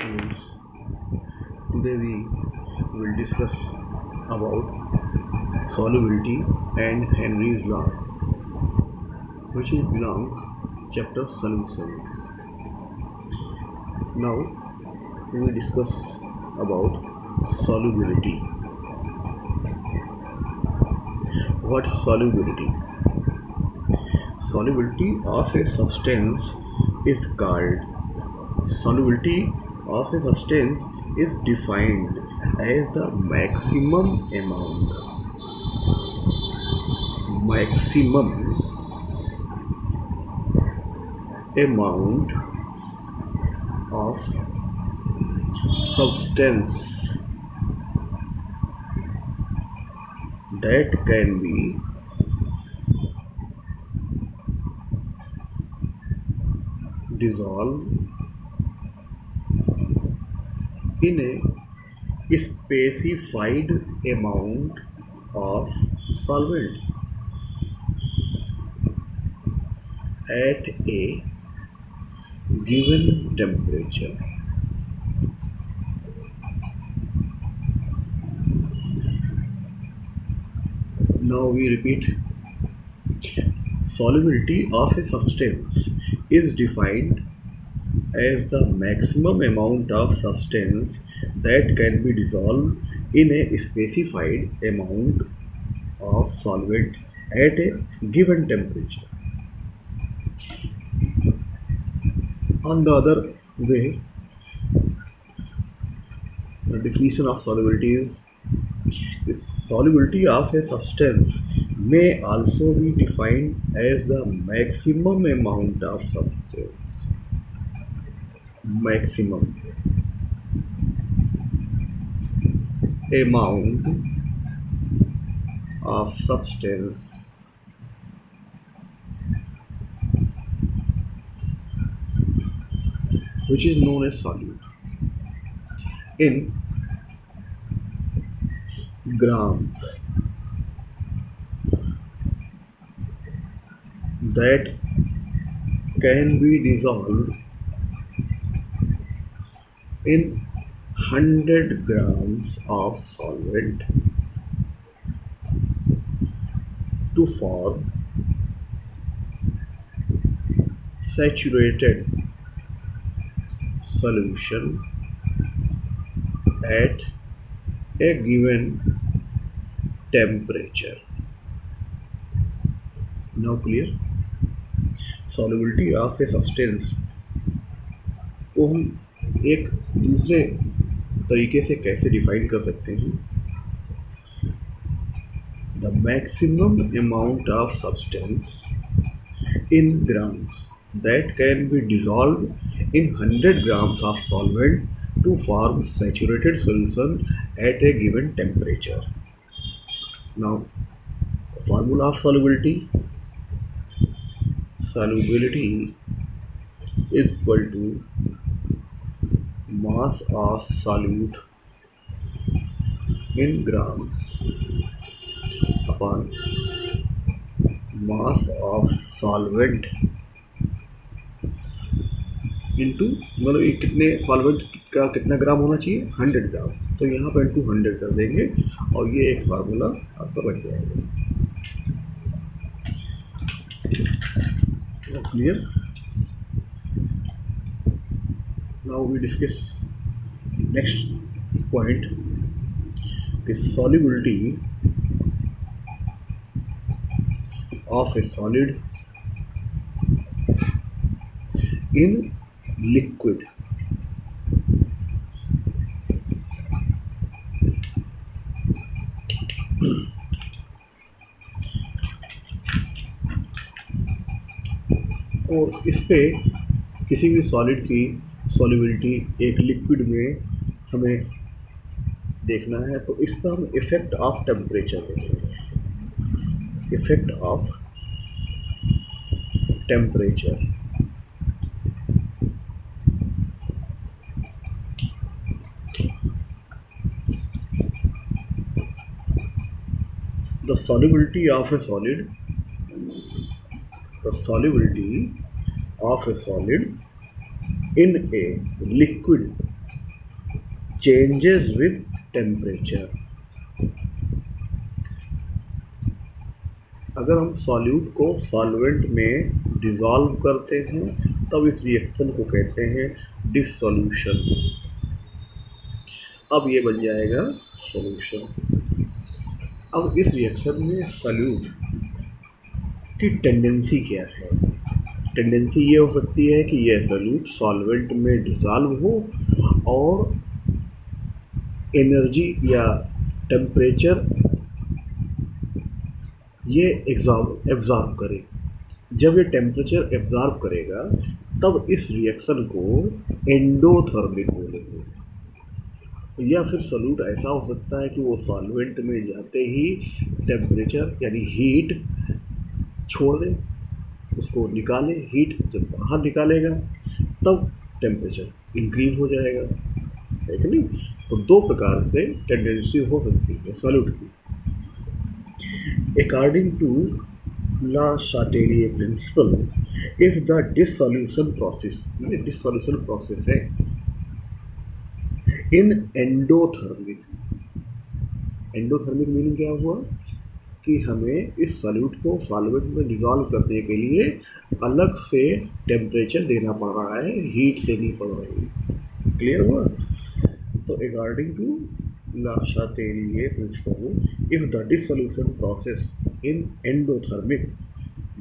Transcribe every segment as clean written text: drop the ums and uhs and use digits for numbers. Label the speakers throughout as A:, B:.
A: students. Today we will discuss about solubility and Henry's law, which is belongs chapter solutions. Now we will discuss about solubility. What is solubility? Solubility of a substance is called Solubility of a substance is defined as the maximum amount of substance that can be dissolved in a specified amount of solvent at a given temperature. Now we repeat. Solubility of a substance is defined as the maximum amount of substance that can be dissolved in a specified amount of solvent at a given temperature. On the other way, the definition of solubility is the solubility of a substance may also be defined as the maximum amount of substance. Maximum amount of substance which is known as solute in grams that can be dissolved in 100 grams of solvent to form saturated solution at a given temperature. Now clear? Solubility of a substance को हम एक दूसरे तरीके से कैसे define कर सकते हैं? The maximum amount of substance in grams that can be dissolved in 100 grams of solvent to form saturated solution at a given temperature. Now, formula of solubility. Solubility is equal to mass of solute in grams upon mass of solvent into मतलब ये कितने solvent का कितना ग्राम होना चाहिए 100 ग्राम, तो यहाँ पर इंटू 100 कर देंगे और ये एक फार्मूला आपका बन जाएगा. Clear? Now we discuss next point कि solubility of a solid in liquid. और इस पे किसी भी सॉलिड की सॉल्युबिलिटी एक लिक्विड में हमें देखना है, तो इस पर हम इफेक्ट ऑफ टेम्परेचर देखेंगे. Effect of temperature. The solubility of a solid in a liquid changes with temperature. अगर हम सॉल्यूट को सॉल्वेंट में डिसॉल्व करते हैं तब इस रिएक्शन को कहते हैं डिसॉल्यूशन। अब ये बन जाएगा सॉल्यूशन। अब इस रिएक्शन में सॉल्यूट की टेंडेंसी क्या है? टेंडेंसी ये हो सकती है कि यह सॉल्यूट सॉल्वेंट में डिसॉल्व हो और एनर्जी या टेम्परेचर ये एब्जॉर्ब करे। जब ये टेम्परेचर एब्जॉर्ब करेगा तब इस रिएक्शन को एंडोथर्मिक बोलेंगे। या फिर सॉल्यूट ऐसा हो सकता है कि वो सॉल्वेंट में जाते ही टेम्परेचर यानी हीट छोड़ दे, उसको निकाले। हीट जब बाहर निकालेगा तब टेम्परेचर इंक्रीज हो जाएगा, है कि नहीं? तो दो प्रकार से टेंडेंसी हो सकती है सॉल्यूट की। According to La Chatelier principle, if the dissolution process, ये dissolution process है in endothermic, एंडोथर्मिक मीनिंग क्या हुआ कि हमें इस सॉल्यूट को सॉल्वेंट में डिसॉल्व करने के लिए अलग से टेम्परेचर देना पड़ रहा है, हीट देनी पड़ रही है। क्लियर हुआ? तो according to La Chatelier principle, if the dissolution process in endothermic,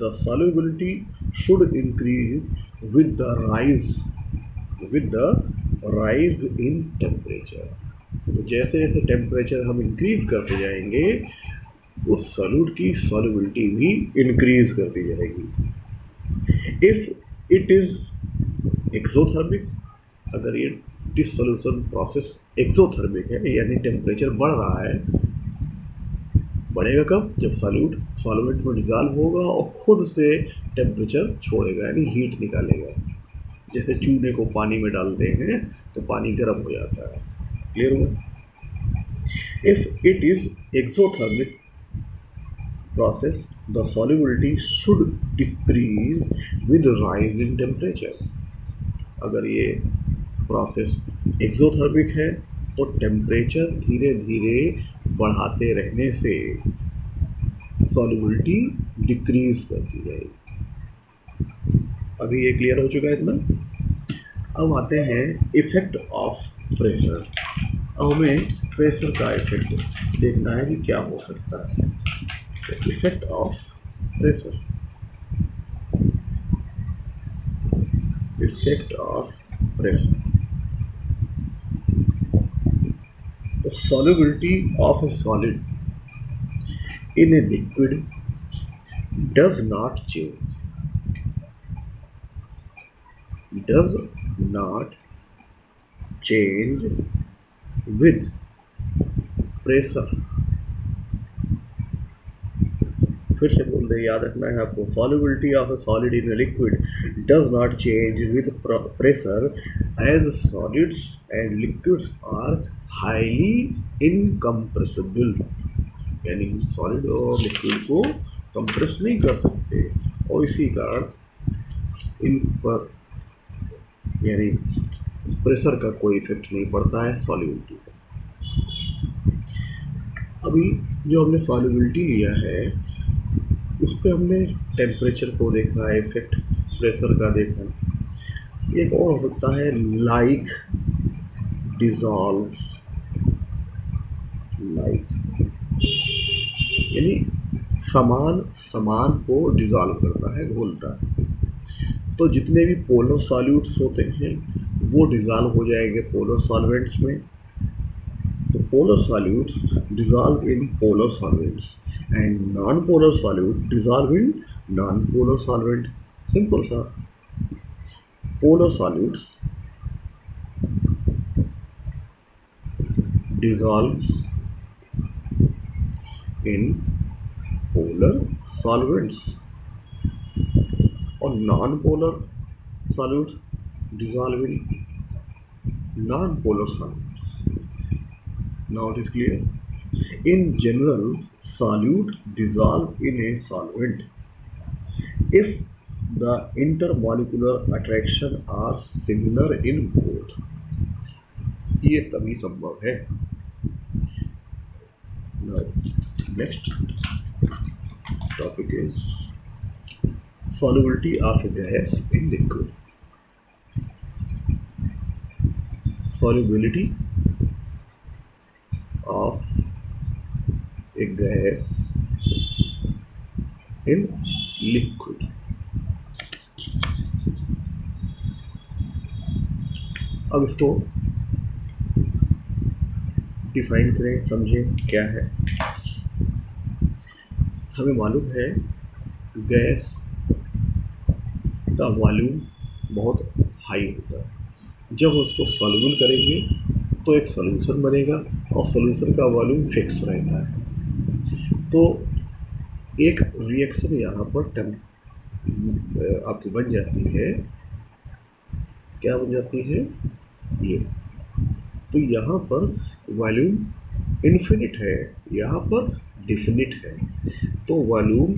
A: the solubility should increase with the rise in temperature. तो जैसे जैसे टेम्परेचर हम इंक्रीज करते जाएंगे उस सॉल्यूट की सॉल्युबिलिटी भी इंक्रीज करती जाएगी। इफ इट इज एक्सोथर्मिक, अगर ये डिसॉल्यूशन प्रोसेस एक्सोथर्मिक है यानी टेम्परेचर बढ़ रहा है, बढ़ेगा कब? जब सॉल्यूट सॉल्वेंट में डिसॉल्व होगा और खुद से टेम्परेचर छोड़ेगा यानी हीट निकालेगा। जैसे चूने को पानी में डालते हैं तो पानी गर्म हो जाता है। क्लियर हुआ? If it is exothermic process, the solubility should decrease with rise in temperature. अगर ये प्रोसेस एक्सोथर्मिक है तो टेम्परेचर धीरे धीरे बढ़ाते रहने से सॉल्युबिलिटी डिक्रीज करती जाएगी। अभी ये क्लियर हो चुका है इतना। अब आते हैं इफेक्ट ऑफ प्रेशर। अब हमें प्रेशर का इफेक्ट देखना है कि क्या हो सकता है। Effect of pressure. Effect of pressure. The solubility of a solid in a liquid does not change. Does not change with pressure. फिर से बोल रहे, याद रखना है आपको। Solubility of a solid in a liquid does not change with pressure as solids and liquids are highly incompressible. यानी solid और लिक्विड को कंप्रेस नहीं कर सकते और इसी कारण इन पर यानी प्रेशर का कोई इफेक्ट नहीं पड़ता है सॉल्युबिलिटी पर। अभी जो हमने सॉल्युबिलिटी लिया है उस पर हमने टेम्परेचर को देखा, इफेक्ट प्रेशर का देखा। एक और हो सकता है लाइक डिसॉल्व्स, लाइक यानी समान को डिसॉल्व करता है, घोलता है। तो जितने भी पोलर सॉल्यूट्स होते हैं वो डिसॉल्व हो जाएंगे पोलर सॉल्वेंट्स में। तो polar solutes dissolve in polar solvents and non-polar solute dissolve in non-polar solvent. Simple sir. Polar solutes dissolves in polar solvents और non-polar solutes dissolve in non-polar solvents. Now it is clear. In general, solute dissolve in a solvent if the intermolecular attraction are similar in both. ये तभी संभव है। Next topic is solubility of a gas in liquid. Solubility of a gas in liquid. अब इसको define करें, समझें क्या है। हमें मालूम है गैस का वॉल्यूम बहुत हाई होता है। जब उसको सॉल्यूबल करेंगे तो एक सॉल्यूशन बनेगा और सॉल्यूशन का वॉल्यूम फिक्स रहता है। तो एक रिएक्शन यहाँ पर आपकी बन जाती है। क्या बन जाती है ये? तो यहाँ पर वॉल्यूम इन्फिनिट है, यहाँ पर डिफिनिट है। तो वॉल्यूम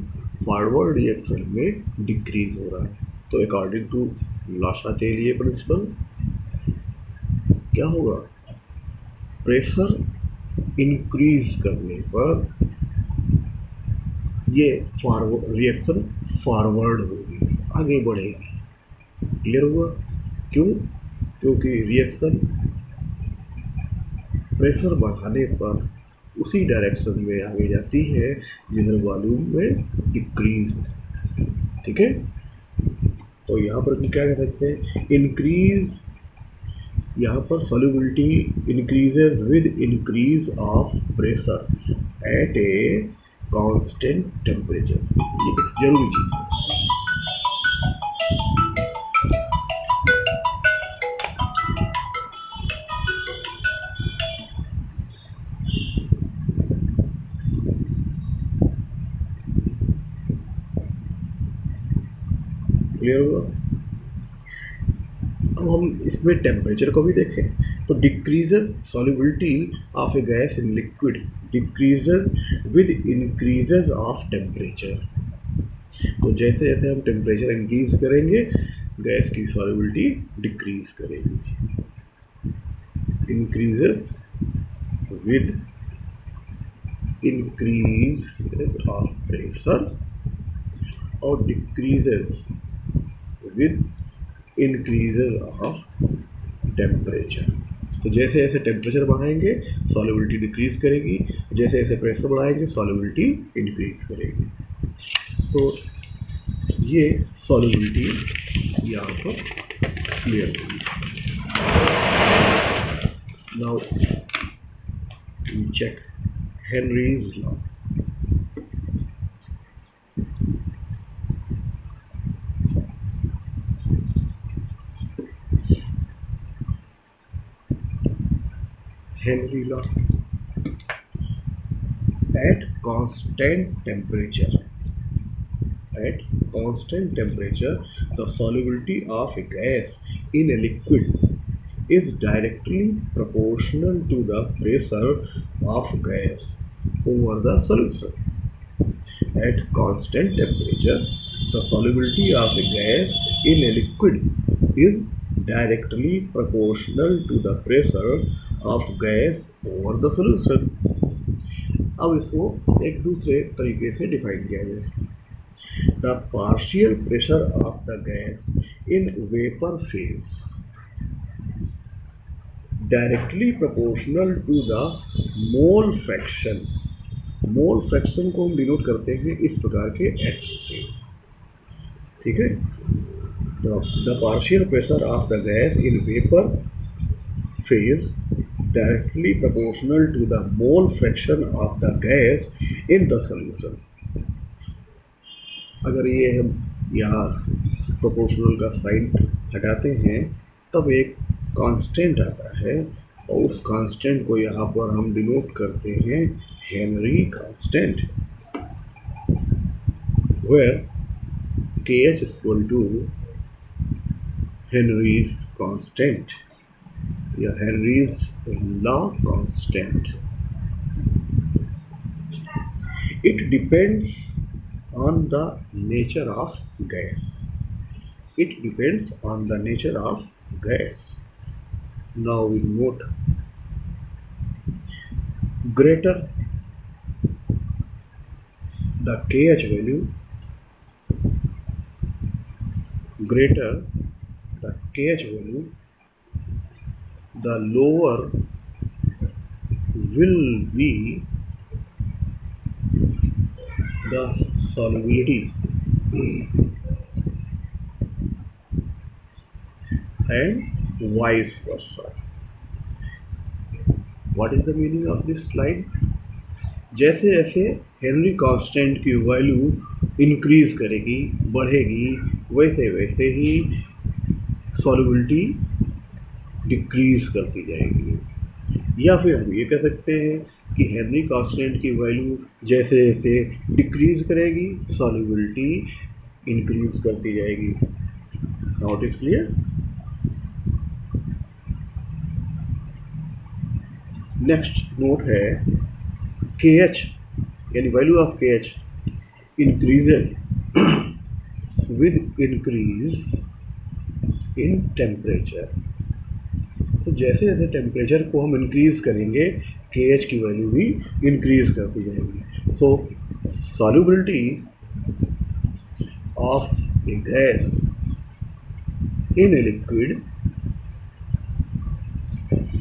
A: फॉरवर्ड रिएक्शन में डिक्रीज हो रहा है। तो अकॉर्डिंग टू ला-शाटेलियर प्रिंसिपल क्या होगा? प्रेशर इंक्रीज करने पर ये रिएक्शन फॉरवर्ड होगी, आगे बढ़ेगी। क्लियर हुआ? क्यों? क्योंकि रिएक्शन प्रेशर बढ़ाने पर उसी डायरेक्शन में आगे जाती है जिधर वॉल्यूम में डिक्रीज है। ठीक है, तो यहाँ पर हम क्या कह सकते हैं? इंक्रीज, यहाँ पर solubility increases with increase of pressure at a constant temperature. ये जरूरी चीज है। क्लियर हुआ? अब हम इसमें टेम्परेचर को भी देखें तो decreases solubility of a gas in liquid decreases with increases of temperature. तो जैसे जैसे हम टेम्परेचर इंक्रीज करेंगे गैस की सॉल्युबिलिटी डिक्रीज करेगी। Increases with increase of pressure और decreases with increases of temperature. तो जैसे जैसे टेम्परेचर बढ़ाएंगे सॉल्युबिलिटी डिक्रीज करेगी, जैसे जैसे प्रेशर बढ़ाएंगे सॉल्युबिलिटी इंक्रीज करेगी। तो ये सॉल्युबिलिटी यहाँ पर क्लियर होगी। Now check Henry's law. Henry law. At constant temperature, the solubility of a gas in a liquid is directly proportional to the pressure of gas over the solution. At constant temperature, the solubility of a gas in a liquid is directly proportional to the pressure of gas over the solution. अब इसको एक दूसरे तरीके से define किया जाए। The partial pressure of the gas in vapour phase directly proportional to the mole fraction. Mole fraction को हम डिनोट करते हैं इस प्रकार के H से। ठीक है, the partial pressure of the gas in vapour phase directly proportional to the mole fraction of the gas in the solution। अगर ये हम यहाँ प्रोपोर्शनल का साइन हटाते हैं तब एक कांस्टेंट आता है और उस कांस्टेंट को यहाँ पर हम डिनोट करते हैं Henry constant, where kh is equal to Henry's constant या Henry's law constant। It depends on the nature of gas। It depends on the nature of gas। Now we note greater the KH value, greater the KH value, the lower will be the solubility and vice versa. What is the meaning of this slide? जैसे जैसे Henry constant की value increase करेगी, बढ़ेगी, वैसे वैसे ही solubility decrease करती जाएगी। या फिर हम ये कह सकते हैं कि हेनरी कांस्टेंट की वैल्यू जैसे जैसे डिक्रीज करेगी, सॉल्युबिलिटी इंक्रीज करती जाएगी। Now it is clear. Next note है के एच, यानी वैल्यू ऑफ के H increases with increase in temperature. तो जैसे जैसे टेम्परेचर को हम इंक्रीज करेंगे, के एच की वैल्यू भी इंक्रीज करती जाएगी। So solubility of a gas in a liquid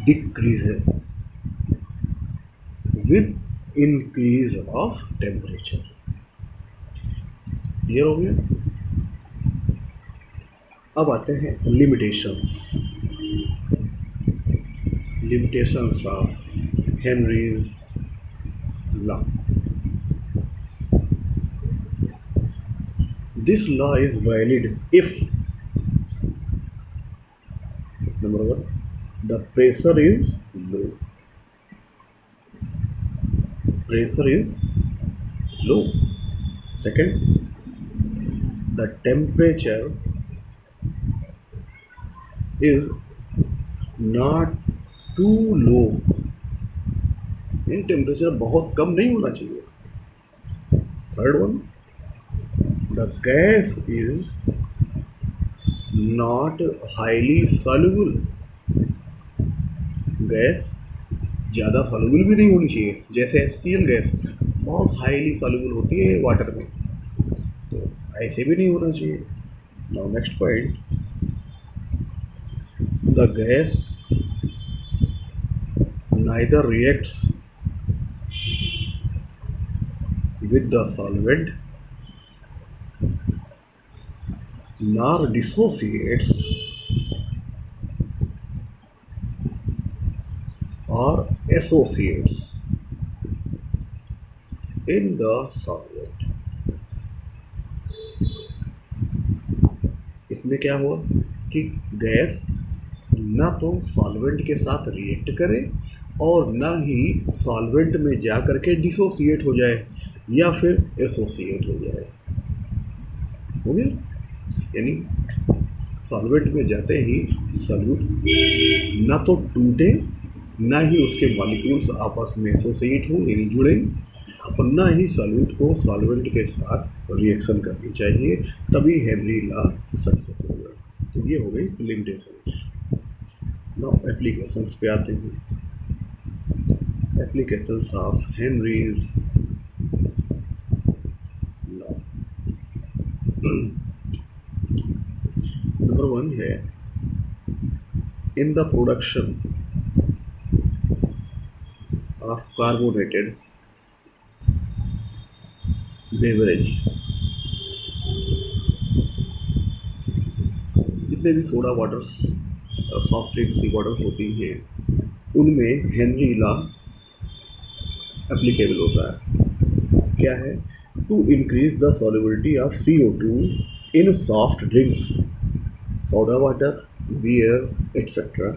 A: decreases with increase of temperature. Clear हो गया। अब आते हैं limitations. Limitations of Henry's law. This law is valid if, number one, the pressure is low. Pressure is low. Second, the temperature is not too low. Temperature बहुत कम नहीं होना चाहिए। Third one, the gas is not highly soluble. Gas ज़्यादा soluble भी नहीं होनी चाहिए, जैसे HCl गैस बहुत हाईली सॉल्युबल होती है वाटर में, तो ऐसे भी नहीं होना चाहिए। Now next point, the gas neither reacts with the solvent nor dissociates or associates in the solvent। इसमें क्या हुआ कि गैस ना तो सॉल्वेंट के साथ रिएक्ट करे और ना ही सॉल्वेंट में जा करके डिसोसिएट हो जाए या फिर एसोसिएट हो जाए। हो गया, यानी सॉल्वेंट में जाते ही सॉल्यूट ना तो टूटे, ना ही उसके मॉलिक्यूल्स आपस में एसोसिएट हो यानी जुड़े, और ना ही सॉल्यूट को सॉल्वेंट के साथ रिएक्शन करनी चाहिए, तभी हेनरी लॉ सक्सेस होगा। तो ये हो गई लिमिटेशंस। नाउ एप्लीकेशंस पे आते हैं। Applications of Henry's law। Number one है, in the production of carbonated beverage, जितने भी सोडा वाटर्स, सॉफ्ट ड्रिंक्स की वाटर्स होती हैं, उनमें हेनरी लॉ एप्लीकेबल होता है। क्या है? To increase the solubility of CO2 in soft drinks, soda water, beer etcetera,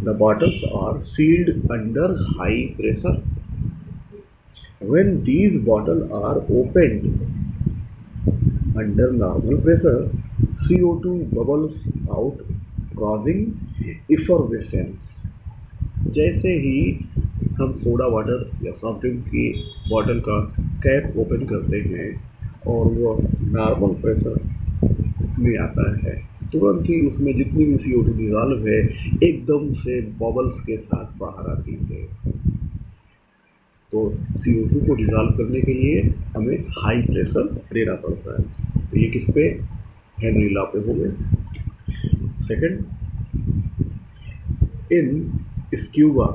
A: the bottles are sealed under high pressure. When these bottle are opened under normal pressure, CO2 bubbles out causing effervescence। जैसे ही हम soda water या soft drink की bottle का cap open करते हैं और वो normal pressure में आता है, तुरंत ही उसमें जितनी भी CO2 डिजॉल्व है एकदम से बबल्स के साथ बाहर आती है। तो CO2 को डिजॉल्व करने के लिए हमें हाई प्रेशर देना पड़ता है। तो ये किस पे, हेनरी लॉ पे हो गए। Second, in scuba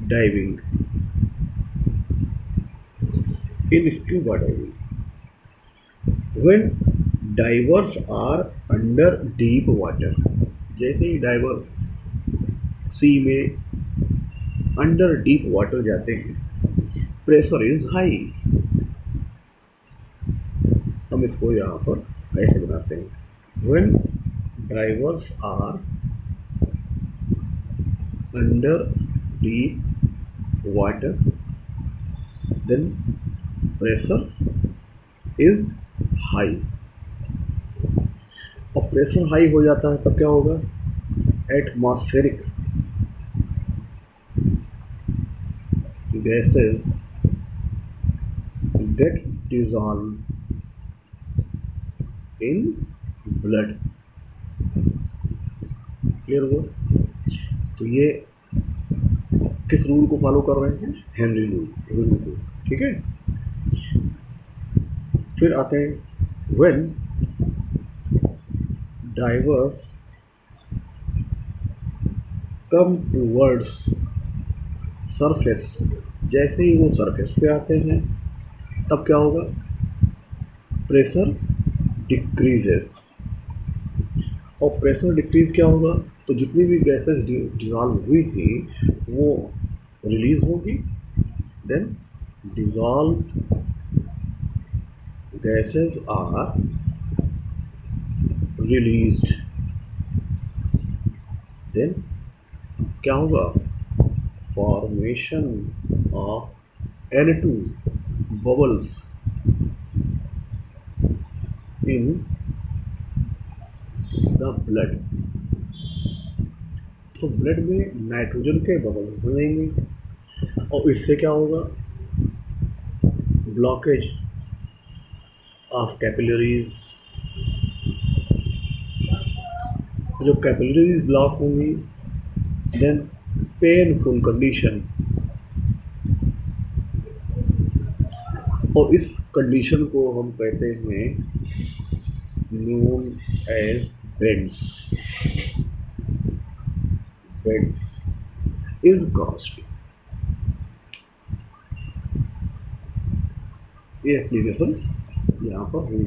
A: diving, in scuba diving when divers are under deep water, जैसे ही डाइवर सी में अंडर डीप वाटर जाते हैं, प्रेशर इज हाई। हम इसको यहाँ पर ऐसे बनाते हैं, when divers are under deep water then pressure is high. और प्रेशर हाई हो जाता है तब क्या होगा, atmospheric gases get dissolve in blood. Clear हुआ। तो ये किस रूल को फॉलो कर रहे हैं, हेनरी रूल को। ठीक है। फिर आते हैं, when diverse come towards surface, जैसे ही वो सरफेस पे आते हैं तब क्या होगा, प्रेशर डिक्रीजेस। और प्रेशर डिक्रीज क्या होगा, तो जितनी भी गैसेस डिजॉल्व हुई थी वो रिलीज होगी, then dissolve gases are released, then क्या होगा, formation of N2 bubbles in the blood. तो ब्लड में नाइट्रोजन के बबल बनेंगे और इससे क्या होगा, ब्लॉकेज ऑफ कैपिलरीज। जो कैपिलरीज ब्लॉक होंगी, देन पेनफुल कंडीशन, और इस कंडीशन को हम कहते हैं known as bends. Bends is caused. ये एप्लीकेशन यहाँ पर हुई।